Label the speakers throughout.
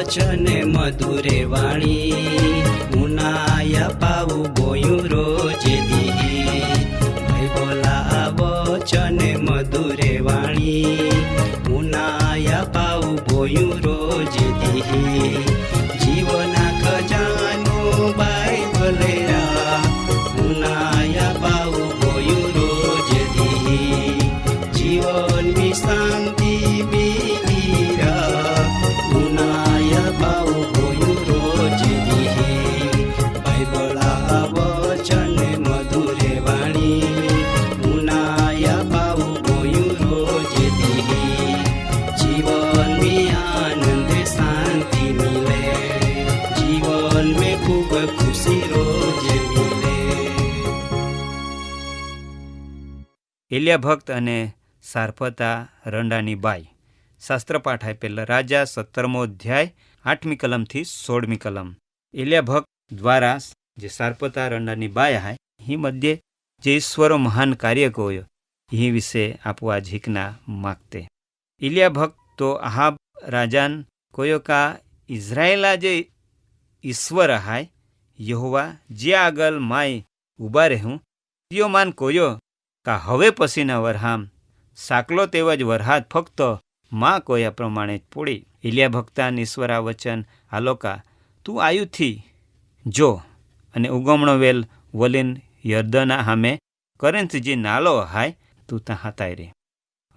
Speaker 1: વચને મધુરે વાણી ઉનાયા પાવું બોયું રોજે દી ભાઈ બોલા વચને મધુરે વાણી ઉનાયા પાવું બોયું રોજે દી જીવના ખજાનો બાઇબલેરા ઉનાયા પાવું બોયું રોજે દી જીવનની શાંતિ
Speaker 2: એલિયા ભક્ત અને સારપતા રંડાની બાઈ શાસ્ત્રપાઠ આપેલા રાજા 17મો અધ્યાય 8મી કલમથી 16મી કલમ. એલિયા ભક્ત દ્વારા જે સારપતા રંડાની બાઈ હાય ही मध्य जे ईश्वरो महान कार्य कोयो ही विषय आपवा झीकना मागते. इलिया भक्त तो आहाब राजान कोयो का इज़राइला जे ईश्वर हाय यहोवा जे आगल माय उबा रहूं त्यो मान कोयो का हवे पसीना वरहाम साकलो तेवज वरहात फक्त मां कोया प्रमाणे ज पोड़ी. इलिया भक्तान ईश्वरा वचन आलोका तू आयु थी जो अने उगमणो वेल वलीन यर्दना हामे करेंथ जे नालो हाय तू ता हाताय रे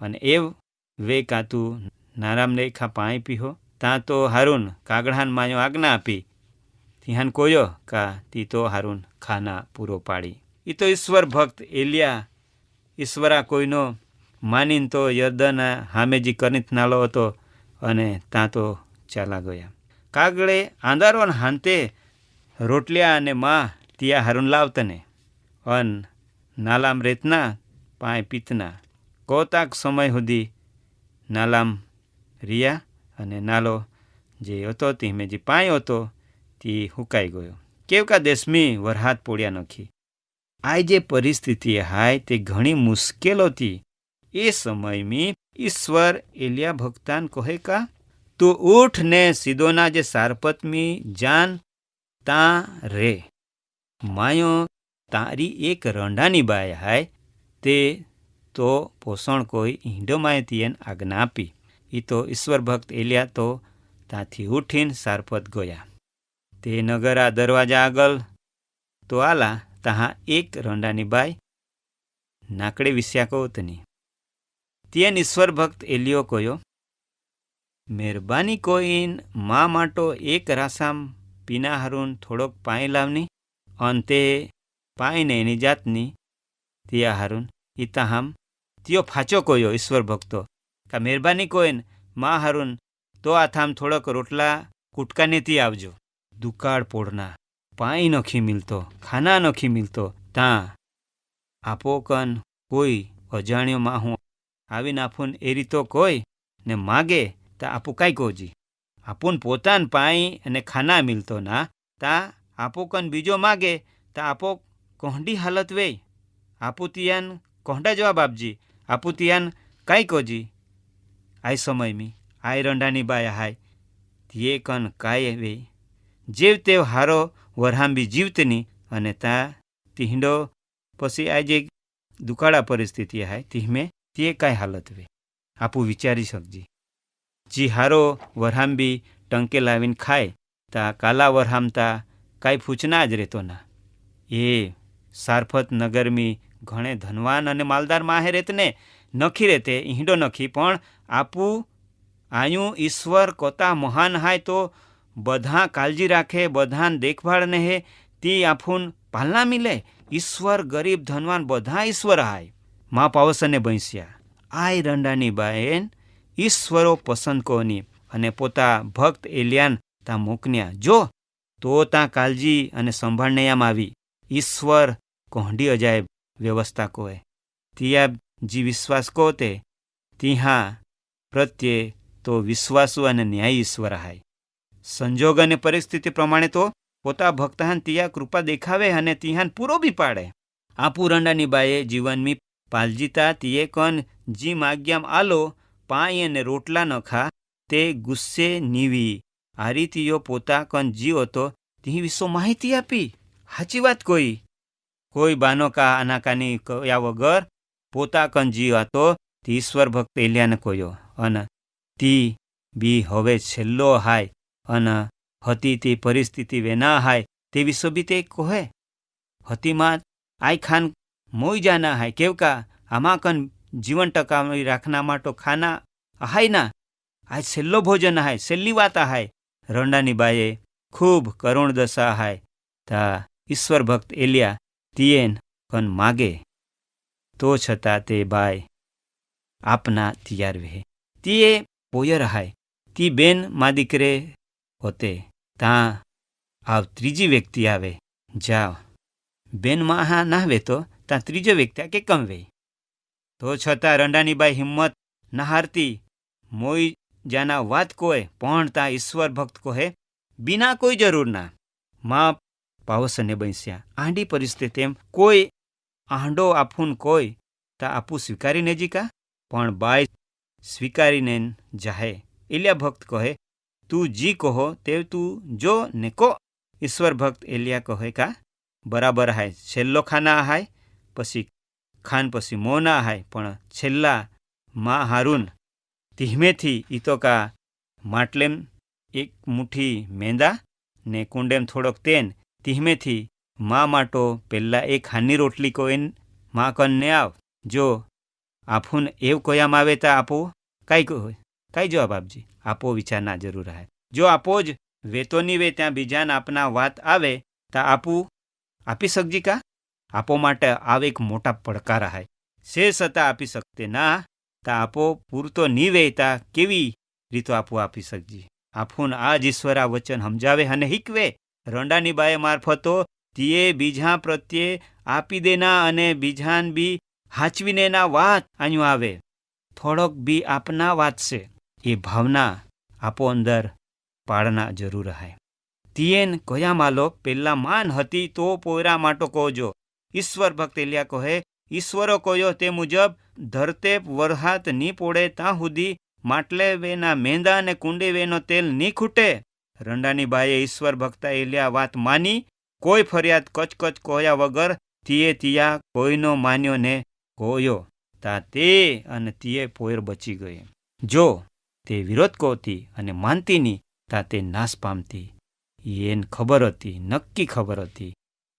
Speaker 2: अने एव वे का तू नाराम लेखा पाणी पीहो ता तो हारून कागड़ान मायो आज्ञा आपी तिहान कोयो का ती तो हारून खाना पूरो पाड़ी. ई तो ईश्वर भक्त एलिया ईश्वरा कोईनो मानीन तो यर्दना हामे जी करिंथ नालो हतो अने ता तो चाला गया. कागड़े आंधारो हांते रोटलिया अने मां तिया हारून लावतने अन नालाम रेतना पाए पीतना कोताक समय सुधी नालाम रिया अने नालो जे हतो तीमे जे पायो हतो ती हुकाई गयो. केवका देशमी वरहात पोड़िया नखी. आ जे परिस्थिति हाय ते घणी मुश्केलो थी. ए समय में ईश्वर एलिया भक्तान कहे का तू उठ ने सीदोना जे सारपत में जान ता रे मायो तारी एक रंडानी बाय हाय ते तो पोषण कोई ईंडो माय तियन आज्ञा आपी. ई तो ईश्वर भक्त एलिया तो ताथी उठीन सारपत गया. ते नगरा दरवाजा आगल तो आला तहाँ एक रंडानी बाय नाकड़े विस्या कोतनी. तियन ईश्वर भक्त एलियो कोयो मेहरबानी कोईन मां माटो एक रासाम पीना हारून थोड़ोक पाणी लावनी अंते पाई ने एनी जातनी तिया हारून इता हम तियो फाचो कोयो ईश्वर भक्तो का मेहरबानी कोईन मां हारून तो आथाम थोड़ोक रोटला कुटका नेती आवजो. दुकाळ पोड़ना पाई नखी मिलतो खाना नखी मिलतो ता आपो कन कोई अजाण्यो माहू आवी नाफून ए रीतो कोई ने मागे ता आपू काई कोजी आपून पोतान पाई अने खाना मिलतो ना ता आपो कन बीजो मागे ता आपो कोहडी हालत वे आपू तियान कोहडा जवाब आपजी आपू तियान काई कोजी. आई समय में आई रंडानी बाय हाय तिये कन काय वे जेव तेव हारो वरहांबी जीवतनी अने ता तींडो पसी आ जे दुकाड़ा परिस्थिति हाय तीमे ते काय हालत वे आपू विचारी सकजी. जी हारो वरहांबी टंके लावीन खाय ता काला वरहामता काई फूचना ज रेतो ना. ए सारफत नगर में घणे धनवान अने मालदार माहे रेतने नखी रेते ईंडो नखी पण आपू आयु ईश्वर कोता महान हाय तो बधा काळजी राखे बधान देखभाळ ने हे ती आफून पालना मिले. ईश्वर गरीब धनवान बधा ईश्वर हाय. माँ पावस ने बैंस्या આય રંડાની બાએન ઈશ્વરો પસંદ કોની અને પોતા ભક્ત એલિયાન તાં મોકન્યા. જો તો ત્યાં કાળજી અને સંભાળને આમ આવી ઈશ્વર કોંડી અજાયબ વ્યવસ્થા કોએ તિયા જી વિશ્વાસ કો તે તિહા પ્રત્યે તો વિશ્વાસુ અને ન્યાયી ઈશ્વર હાય. સંજોગ અને પરિસ્થિતિ પ્રમાણે તો પોતા ભક્તહાન તિયા કૃપા દેખાવે અને તિહાન પૂરો બી પાડે. આપુ રંડાની બાએ જીવનમી પાલજીતા તિયે કન જી માગ્યામ આલો પાઈ અને રોટલા ન ખા તે ગુસ્સે નીવી આ રીતિયો પોતા કન જીવ હતો તી વિશ્વ માહિતી આપી. સાચી વાત કોઈ બાનો કા આનાકાની કયા વગર પોતા કન જીવ હતો તે ઈશ્વર ભક્ત એલિયાને કોયો અને તી બી હવે છેલ્લો હાય અને હતી તે પરિસ્થિતિ વેના હાય તે વિશ્વ બી તે કહે હતીમાં આઈ ખાન મોઈ જાના હાય કેવકા આમાં કન જીવન ટકાવી રાખના માટો ખાના હાય ના આ છેલ્લો ભોજન હાય છેલ્લી વાત હાય. રંડાની બાએ ખૂબ કરુણ દશા હાય તા ઈશ્વર ભક્ત એલિયા તિયેન કન માગે તો છતાં તે બાય આપના તિયાર રહે. તીએ પોયર હાય તી બેન મા દીકરે હોતે ત્યાં આવ ત્રીજી વ્યક્તિ આવે જાઓ બેન માં હા નાહવે તો ત્યાં ત્રીજો વ્યક્તિ કે કમવે. તો છતાં રંડાની બાઈ હિંમત ના હારતી મોઈ જાના વાત કોય પણ ત્યાં ઈશ્વર ભક્ત કહે બિના કોઈ જરૂર ના. માં પાવસને બન્સ્યા આંડી પરિસ્થિતિ એમ કોઈ આંડો આપુન કોઈ તા આપું સ્વીકારીને જીકા પણ બાઈ સ્વીકારીને જાહે. એલિયા ભક્ત કહે તું જી કહો તે તું જો ને કો. ઈશ્વર ભક્ત એલિયા કહે કા બરાબર હાય છેલ્લો ખાના હાય પછી ખાન પછી મો ના હાય પણ છેલ્લા માં હારું ધીમેથી ઈ તો કા માટલેમ એક મુઠ્ઠી મેંદા ને કુંડેમ થોડોક તેન ધીમેથી મા માટો પહેલાં એક હાની રોટલી કોઈન મા કન ને આવ. જો આપુન એવું કોયામ આવે તા આપો કાંઈ જવાબ આપજી આપો વિચાર ના જરૂર હાય. જો આપો જ વેતો ની વે ત્યાં બીજાને આપના વાત આવે તા આપું આપી શકજી કા. આપો માટે આવે એક મોટા પડકાર હાય શે છતાં આપી શકતે ના તા આપો પૂરતો ની વે તા કેવી રીતો આપો આપી શકજી. આપુન આ જ ઈશ્વર આ વચન સમજાવે અને હિકવે. રંડાની બાએ મારફતો તીએ બીજા પ્રત્યે આપી દેના અને બીજાન બી હાચવીને ના વાત આયું આવે થોડોક બી આપના વાત છે એ ભાવના આપો અંદર પાડના જરૂર હાય. તિયેન કયા માલો પેલા માન હતી તો પોયરા માટો કોજો. ઈશ્વર ભક્ત એલિયા કહે ઈશ્વરો કોયો તે મુજબ ધરતે વરહાત ની પોડે ત્યાં સુધી માટલે વેના મેંદા અને કુંડે વેનો તેલ ની ખૂટે. રંડાની બાએ ઈશ્વર ભક્તા એલિયા વાત માની કોઈ ફરિયાદ કચકચ કોયા વગર તીએ તિયા કોઈનો માન્યો ને કોયો તા તે અને તીએ પોયર બચી ગઈ. જો તે વિરોધ કોતી અને માનતી ની તા તે નાશ પામતી. એને ખબર હતી નક્કી ખબર હતી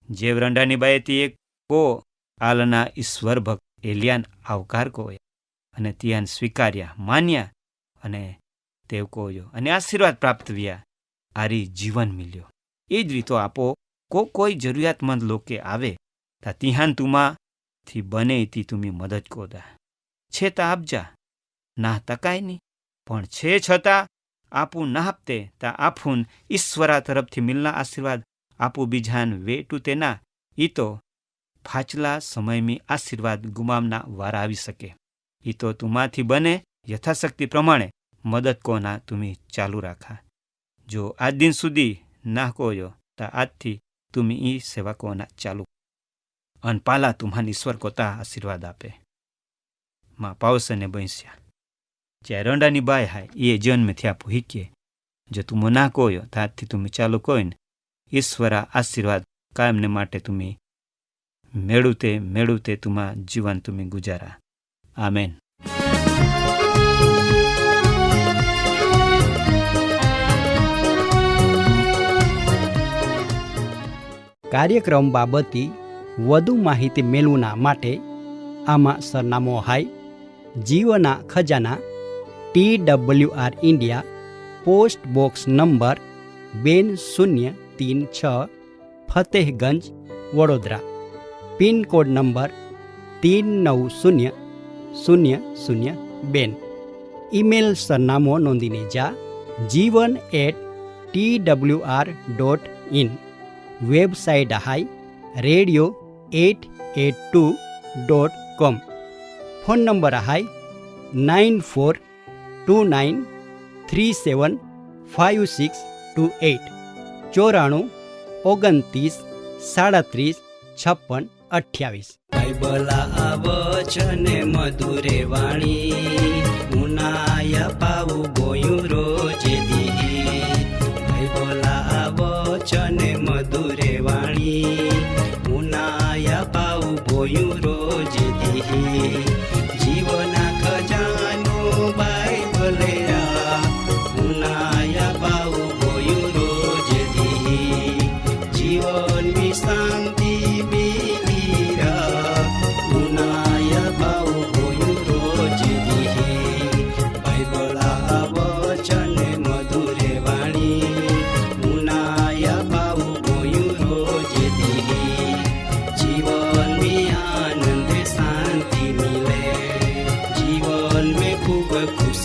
Speaker 2: જે રંડાની બાએ તીએ કો આલના ઈશ્વર ભક્ત એલિયાન આવકાર કોયા અને તિયાન સ્વીકાર્યા માન્યા અને તેવ કોયો અને આશીર્વાદ પ્રાપ્ત વ્યા આરી જીવન મિલ્યો. એ જ રીતો આપો કોઈ જરૂરિયાતમંદ લોકે આવે તા તિહાન તુમાંથી બને તી તુમી મદદ કોદા છે તા આપજા ના તકાય નહીં પણ છે છતાં આપું ના આપતે તા આપુન ઈશ્વરા તરફથી મિલના આશીર્વાદ આપું બીજાન વેટું તેના ઈ તો ફાચલા સમયમી આશીર્વાદ ગુમામના વારા આવી શકે. ઈ તો તુમાંથી બને યથાશક્તિ પ્રમાણે મદદ કોના તુમી ચાલુ રાખા. જો આજ દિન સુધી ના કોયો તા આજથી તુમી ઈ સેવા કોના ચાલુ અન પાલા તુમ્હાન ઈશ્વર કોતા આશીર્વાદ આપે. માં પાવસને બન્સ્યા જ્યાં રંડાની બાય હાય એ જન્મથી આપું હિકીએ. જો તુમો ના કોયો તા આજથી તુમી ચાલુ કોઈને ઈશ્વરા આશીર્વાદ કાયમને માટે તુમી મેળવતે તુમા જીવન તુમી ગુજારા. આમેન.
Speaker 3: કાર્યક્રમ બાબતે વધુ માહિતી મેળવવા માટે આમાં સરનામો હાય જીવના ખજાના TWR India post box number 2036 Fatehganj Vadodara pincode number 390 002। Email સરનામો નોંધીને જા jivan@twr.in। વેબસાઇટ હાઈ radio882.com। ફોન નંબર હાઈ 9429375628 94 29 37 56 28।
Speaker 1: બાઇબલા વચન મધુરે વાણી મુનાયા પાવું ગોયું રોજે દી બાઇબલા વચન મધુરે વાણી મુનાયા પાવું ગોયું રોજે દી જીવના ખજાનો બાઇબલે મુનાયા પાવું ગોયું રોજે દી જીવનની શાંતિ જીવન में खूब खुश